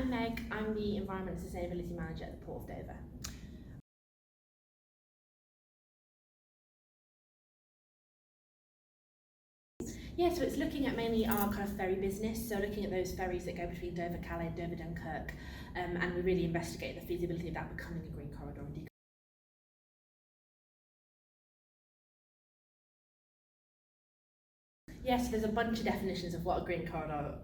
I'm Meg. I'm the Environment and Sustainability Manager at the Port of Dover. Yeah, so it's looking at mainly our kind of ferry business, so looking at those ferries that go between Dover, Calais, Dover, Dunkirk, and we really investigate the feasibility of that becoming a green corridor. Yes, there's a bunch of definitions of what a green corridor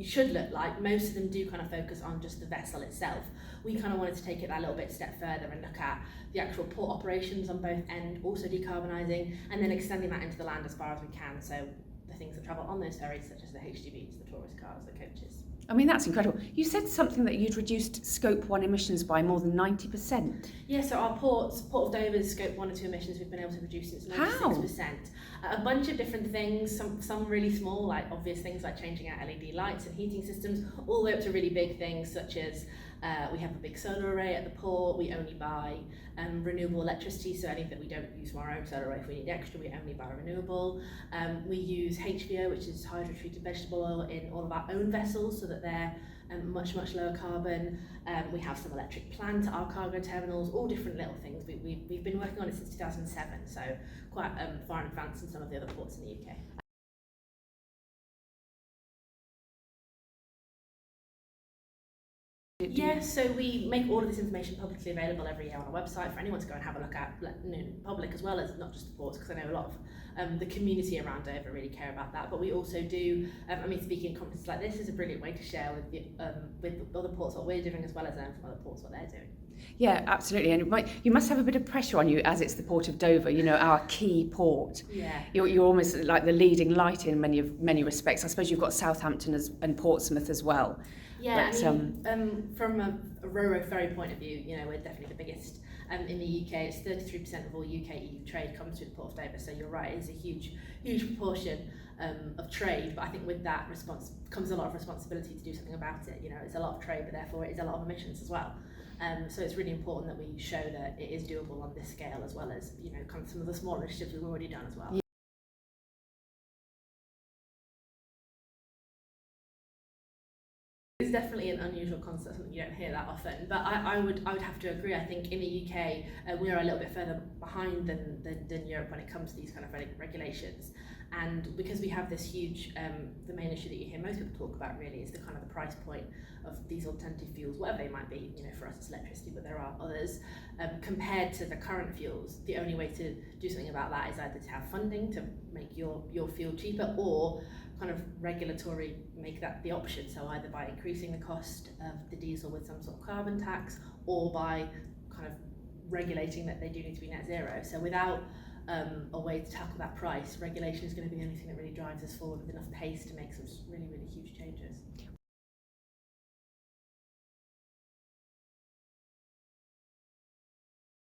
should look like. Most of them do kind of focus on just the vessel itself. We kind of wanted to take it that little bit step further and look at the actual port operations on both ends, also decarbonising, and then extending that into the land as far as we can. So the things that travel on those ferries, such as the HGVs, the tourist cars, the coaches. I mean, that's incredible. You said something that you'd reduced Scope 1 emissions by more than 90%. Yeah, so our Port of Dover's Scope 1 and 2 emissions we've been able to reduce since 96%. A bunch of different things, some really small, like obvious things like changing out LED lights and heating systems, all the way up to really big things such as we have a big solar array at the port. We only buy renewable electricity, so anything that we don't use from our own solar array, if we need extra, we only buy renewable. We use HVO, which is hydro-treated vegetable oil, in all of our own vessels so that they're much lower carbon. We have some electric plant at our cargo terminals, all different little things. We've been working on it since 2007, so quite far in advance in some of the other ports in the UK. Yeah, so we make all of this information publicly available every year on our website for anyone to go and have a look at, public as well as not just the ports, because I know a lot of the community around Dover really care about that. But we also do, speaking at conferences like this is a brilliant way to share with other ports what we're doing, as well as learn from other ports what they're doing. Yeah, absolutely. And you must have a bit of pressure on you as it's the Port of Dover, our key port. Yeah. You're almost like the leading light in many respects. I suppose you've got Southampton and Portsmouth as well. Yeah, but, from a Ro-Ro ferry point of view, we're definitely the biggest in the UK. It's 33% of all UK-EU trade comes through the Port of Dover, so you're right, it is a huge proportion of trade, but I think with that response comes a lot of responsibility to do something about it. It's a lot of trade, but therefore it is a lot of emissions as well. So it's really important that we show that it is doable on this scale, as well as kind of some of the smaller initiatives we've already done as well. Yeah. It's definitely an unusual concept, something you don't hear that often, but I would have to agree. I think in the UK we are a little bit further behind than Europe when it comes to these kind of regulations, and because we have this huge, the main issue that you hear most people talk about really is the kind of the price point of these alternative fuels, whatever they might be. For us it's electricity, but there are others. Compared to the current fuels, the only way to do something about that is either to have funding to make your fuel cheaper, or kind of regulatory make that the option. So either by increasing the cost of the diesel with some sort of carbon tax, or by kind of regulating that they do need to be net zero. So without a way to tackle that price, regulation is going to be the only thing that really drives us forward with enough pace to make some really huge changes.